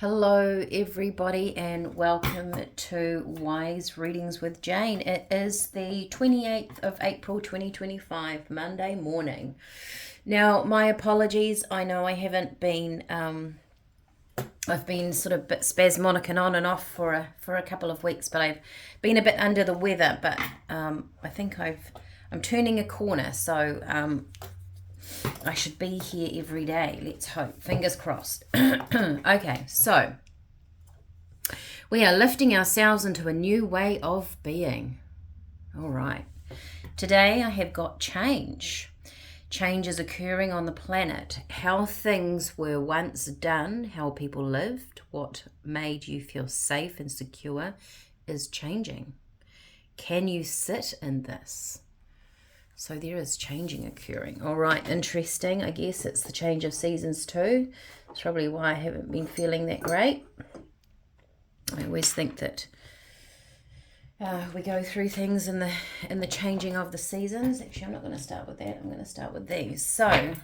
Hello, everybody, and welcome to Wise Readings with Jane. It is the 28th of April 2025, Monday morning. Now, my apologies. I know I haven't been, I've been sort of a bit spasmodic and on and off for a couple of weeks, but I've been a bit under the weather. But I think I'm turning a corner, so I should be here every day. Let's hope. Fingers crossed. Okay, so we are lifting ourselves into a new way of being. All right. Today I have got change. Change is occurring on the planet. How things were once done, how people lived, what made you feel safe and secure is changing. Can you sit in this? So there is changing occurring. All right, interesting. I guess it's the change of seasons too. It's probably why I haven't been feeling that great. I always think that we go through things in the changing of the seasons. Actually, I'm not going to start with that. I'm going to start with these. So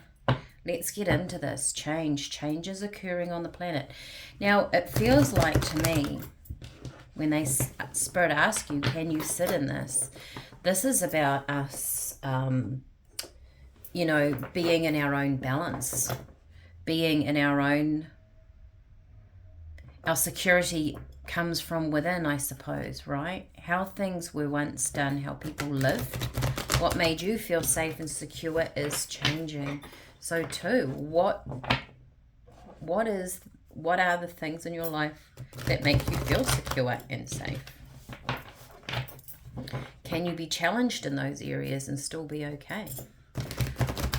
let's get into this. Change is occurring on the planet. Now, it feels like to me, when they Spirit ask you, can you sit in this? This is about us, being in our own balance, being in our security comes from within, I suppose, right? How things were once done, how people lived, what made you feel safe and secure is changing. So too, what are the things in your life that make you feel secure and safe? Can you be challenged in those areas and still be okay?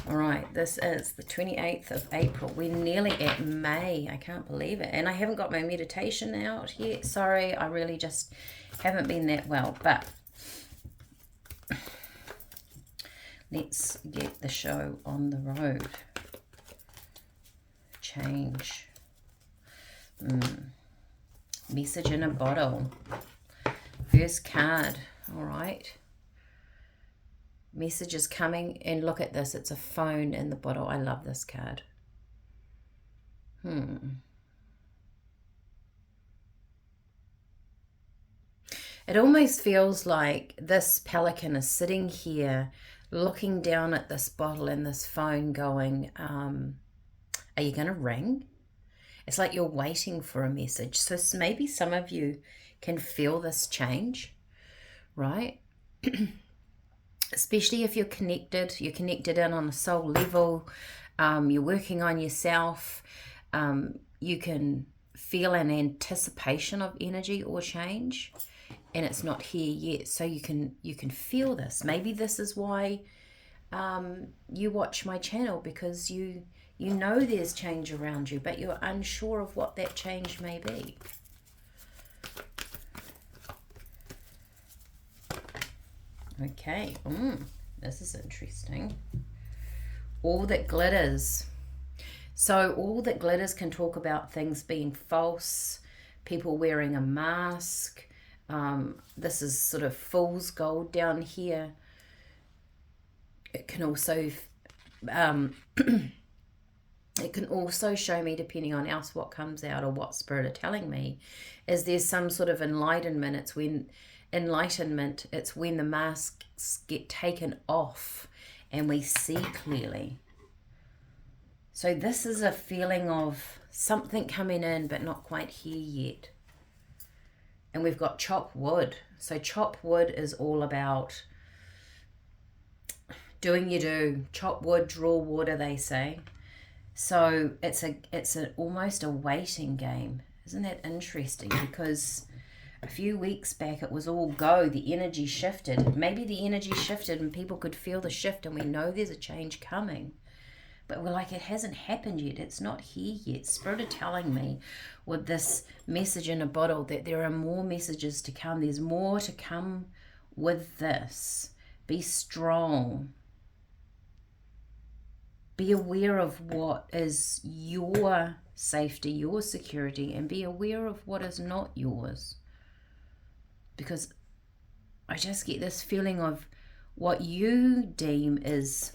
All right, this is the 28th of April. We're nearly at May. I can't believe it. And I haven't got my meditation out yet. Sorry, I really just haven't been that well. But let's get the show on the road. Change. Message in a bottle. First card. All right. Message is coming, and look at this. It's a phone in the bottle. I love this card. It almost feels like this pelican is sitting here looking down at this bottle and this phone going, are you going to ring? It's like you're waiting for a message. So maybe some of you can feel this change, right? Especially if you're connected in on a soul level, you're working on yourself, you can feel an anticipation of energy or change, and it's not here yet. So you can feel this. Maybe this is why you watch my channel, because you know there's change around you, but you're unsure of what that change may be. Okay, this is interesting. All that glitters. So all that glitters can talk about things being false, people wearing a mask. This is sort of fool's gold down here. It can also show me, depending on else what comes out or what Spirit are telling me, is there's some sort of enlightenment. It's when the masks get taken off and we see clearly. So this is a feeling of something coming in but not quite here yet. And we've got chop wood. So chop wood is all about doing your do. Chop wood, draw water, they say. So it's almost a waiting game. Isn't that interesting? Because a few weeks back it was all go. The energy shifted. Maybe the energy shifted and people could feel the shift, and we know there's a change coming. But we're like, it hasn't happened yet. It's not here yet. Spirit are telling me with this message in a bottle that there are more messages to come. There's more to come with this. Be strong. Be aware of what is your safety, your security, and be aware of what is not yours. Because I just get this feeling of what you deem is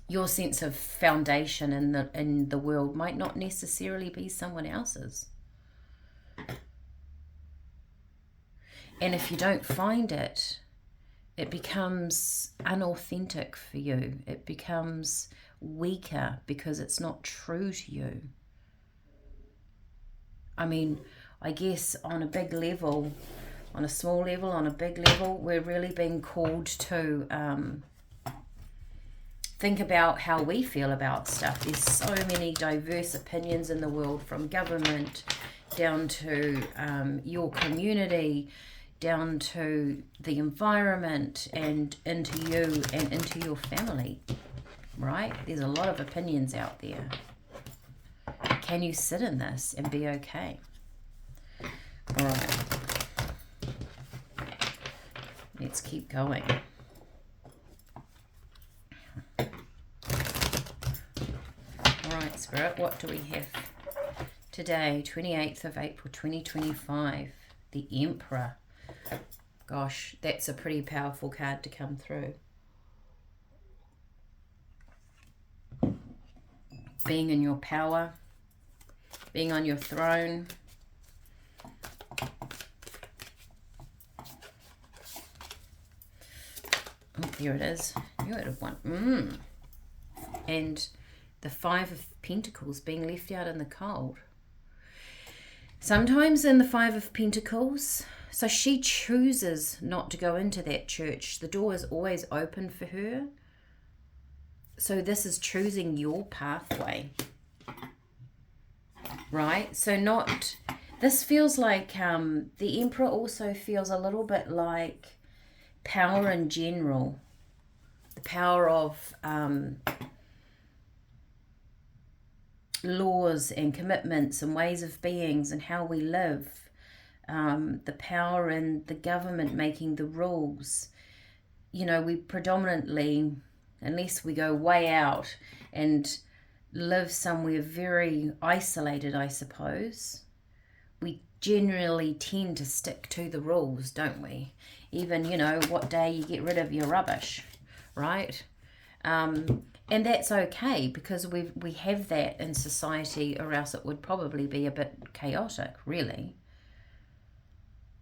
Your sense of foundation in the world might not necessarily be someone else's. And if you don't find it, it becomes unauthentic for you. It becomes weaker because it's not true to you. I mean, I guess on a big level, on a small level, on a big level, we're really being called to think about how we feel about stuff. There's so many diverse opinions in the world, from government down to your community, down to the environment, and into you and into your family, right? There's a lot of opinions out there. Can you sit in this and be okay? All right. Let's keep going. All right, Spirit, what do we have today, 28th of April, 2025? The Emperor. Gosh, that's a pretty powerful card to come through. Being in your power, being on your throne. Oh, there it is. You would have won. And the Five of Pentacles, being left out in the cold. Sometimes in the Five of Pentacles, so she chooses not to go into that church. The door is always open for her. So this is choosing your pathway, right? So this feels like the Emperor also feels a little bit like power in general. The power of laws and commitments and ways of beings and how we live. The power in the government making the rules. You know, we predominantly, unless we go way out and live somewhere very isolated, I suppose, we generally tend to stick to the rules, don't we? Even, you know, what day you get rid of your rubbish, right? And that's okay, because we have that in society, or else it would probably be a bit chaotic, really.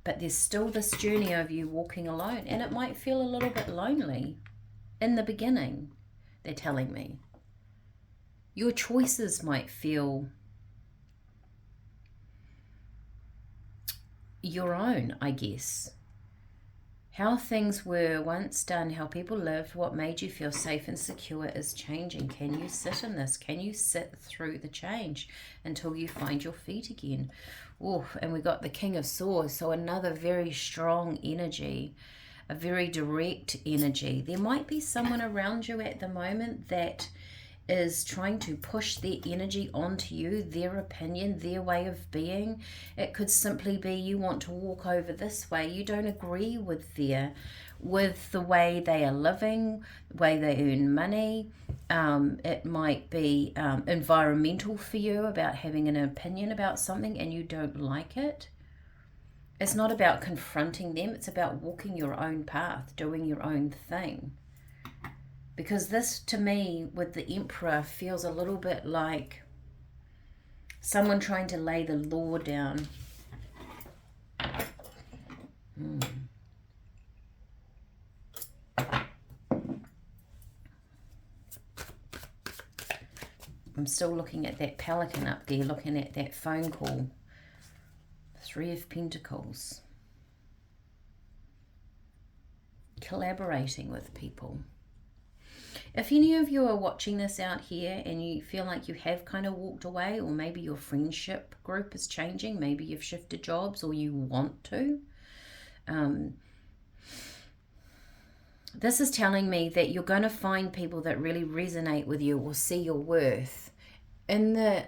But there's still this journey of you walking alone, and it might feel a little bit lonely in the beginning, they're telling me. Your choices might feel your own, I guess. How things were once done, how people lived, what made you feel safe and secure is changing. Can you sit in this? Can you sit through the change until you find your feet again? Oh, and we got the King of Swords, so another very strong energy, a very direct energy. There might be someone around you at the moment that is trying to push their energy onto you, their opinion, their way of being. It could simply be you want to walk over this way. You don't agree with the way they are living, the way they earn money. It might be environmental for you, about having an opinion about something and you don't like it. It's not about confronting them. It's about walking your own path, doing your own thing. Because this, to me, with the Emperor, feels a little bit like someone trying to lay the law down. I'm still looking at that pelican up there, looking at that phone call. Three of Pentacles. Collaborating with people. If any of you are watching this out here and you feel like you have kind of walked away, or maybe your friendship group is changing, maybe you've shifted jobs or you want to, this is telling me that you're going to find people that really resonate with you or see your worth. In the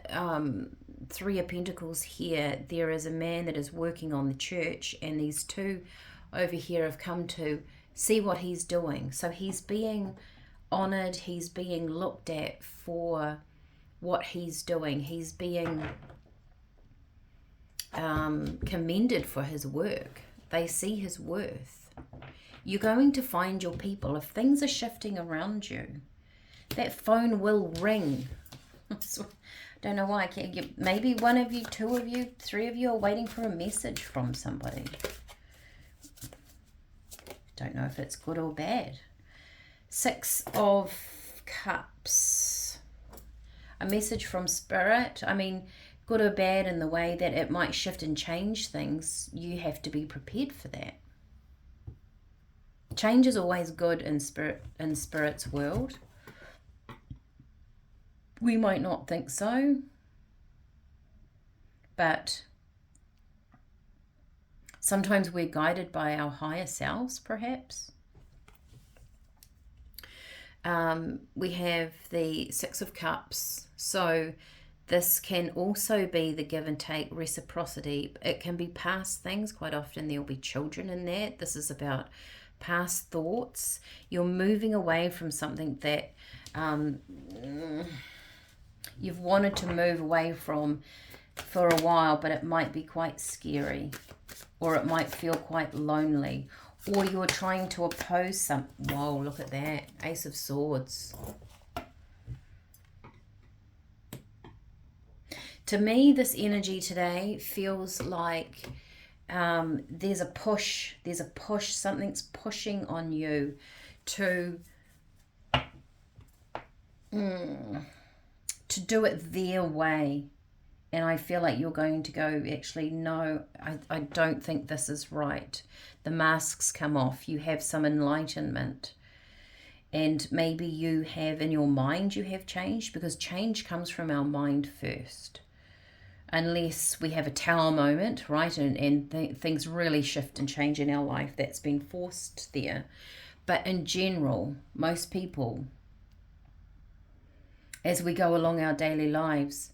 Three of Pentacles here, there is a man that is working on the church, and these two over here have come to see what he's doing. So he's being honored, he's being looked at for what he's doing, he's being commended for his work. They see his worth. You're going to find your people. If things are shifting around you, that phone will ring. Don't know why. I can't get, maybe one of you, two of you, three of you are waiting for a message from somebody. Don't know if it's good or bad. 6 of Cups. A message from Spirit. I mean, good or bad in the way that it might shift and change things. You have to be prepared for that. Change is always good in Spirit's world. We might not think so, but sometimes we're guided by our higher selves, perhaps. We have the 6 of Cups, so this can also be the give and take, reciprocity. It can be past things. Quite often there'll be children in that. This is about past thoughts. You're moving away from something that you've wanted to move away from for a while, but it might be quite scary, or it might feel quite lonely, or you're trying to oppose some. Whoa, look at that. Ace of Swords. To me, this energy today feels like there's a push, something's pushing on you to do it their way. And I feel like you're going to go, actually, no, I don't think this is right. The masks come off. You have some enlightenment. And maybe you have, in your mind, you have changed, because change comes from our mind first. Unless we have a tower moment, right, and things really shift and change in our life, that's been forced there. But in general, most people, as we go along our daily lives,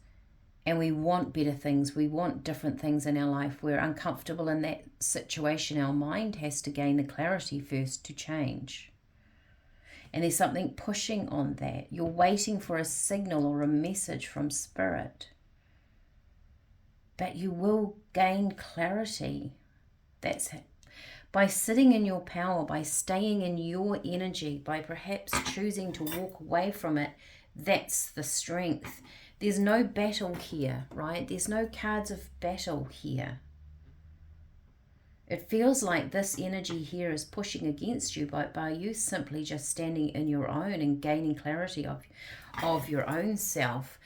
and we want better things, we want different things in our life, we're uncomfortable in that situation, our mind has to gain the clarity first to change. And there's something pushing on that. You're waiting for a signal or a message from Spirit. But you will gain clarity. That's it. By sitting in your power, by staying in your energy, by perhaps choosing to walk away from it, that's the strength. There's no battle here, right? There's no cards of battle here. It feels like this energy here is pushing against you, but by you simply just standing in your own and gaining clarity of your own self,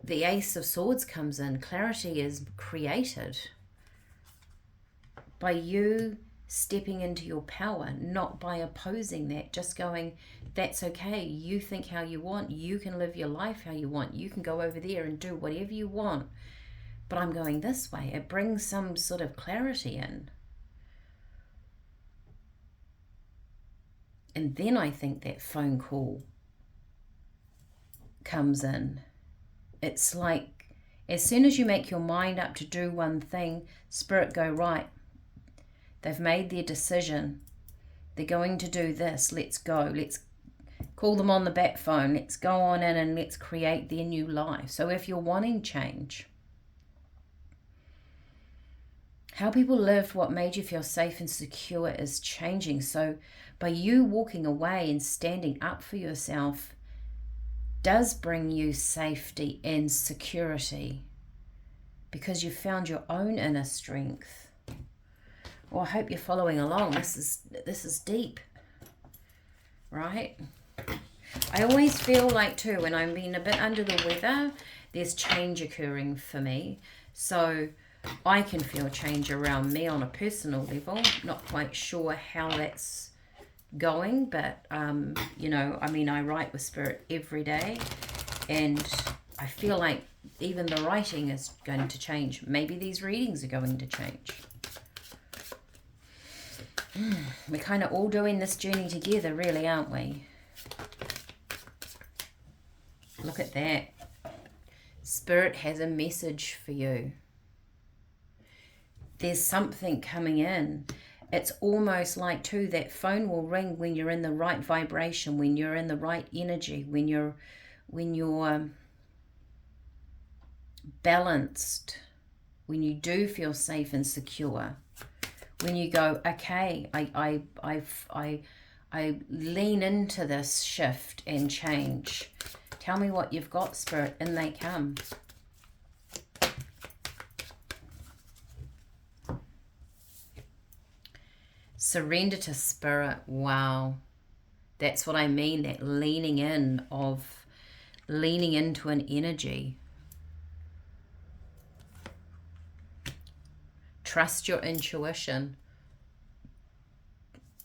the Ace of Swords comes in. Clarity is created by you stepping into your power, not by opposing that, just going, that's okay, you think how you want, you can live your life how you want, you can go over there and do whatever you want, but I'm going this way. It brings some sort of clarity in. And then I think that phone call comes in. It's like, as soon as you make your mind up to do one thing, Spirit go, right, they've made their decision. They're going to do this. Let's go. Let's call them on the back phone. Let's go on in and let's create their new life. So if you're wanting change, how people lived, what made you feel safe and secure is changing. So by you walking away and standing up for yourself does bring you safety and security, because you found your own inner strength. Well, I hope you're following along. This is deep, right? I always feel like too, when I'm being a bit under the weather, there's change occurring for me. So I can feel change around me on a personal level. Not quite sure how that's going, but you know, I mean, I write with Spirit every day, and I feel like even the writing is going to change. Maybe these readings are going to change. We're kind of all doing this journey together, really, aren't we? Look at that. Spirit has a message for you. There's something coming in. It's almost like, too, that phone will ring when you're in the right vibration, when you're in the right energy, when you're balanced, when you do feel safe and secure, when you go, okay, I lean into this shift and change. Tell me what you've got, Spirit, and they come. Surrender to Spirit. Wow. That's what I mean, that leaning in of, leaning into an energy. Trust your intuition.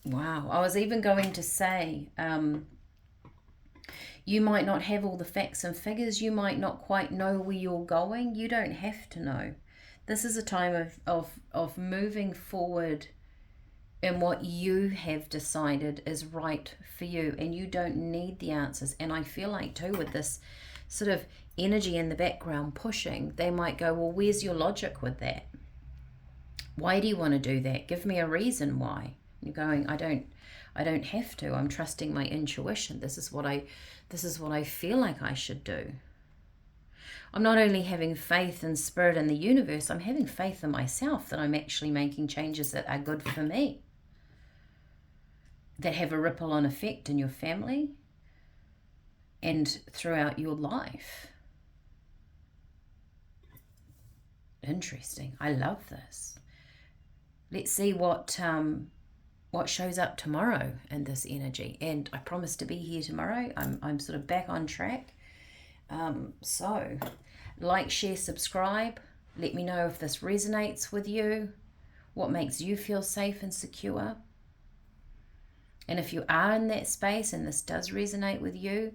Wow. I was even going to say, you might not have all the facts and figures. You might not quite know where you're going. You don't have to know. This is a time of moving forward in what you have decided is right for you, and you don't need the answers. And I feel like too, with this sort of energy in the background pushing, they might go, well, where's your logic with that? Why do you want to do that? Give me a reason why. You're going, I don't have to. I'm trusting my intuition. This is what I feel like I should do. I'm not only having faith in Spirit and the universe, I'm having faith in myself that I'm actually making changes that are good for me, that have a ripple-on effect in your family and throughout your life. Interesting. I love this. Let's see what shows up tomorrow in this energy. And I promise to be here tomorrow. I'm sort of back on track. So like, share, subscribe. Let me know if this resonates with you, what makes you feel safe and secure. And if you are in that space and this does resonate with you,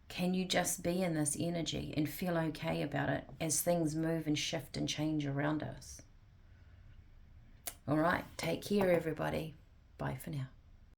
can you just be in this energy and feel okay about it as things move and shift and change around us? All right, take care, everybody. Bye for now.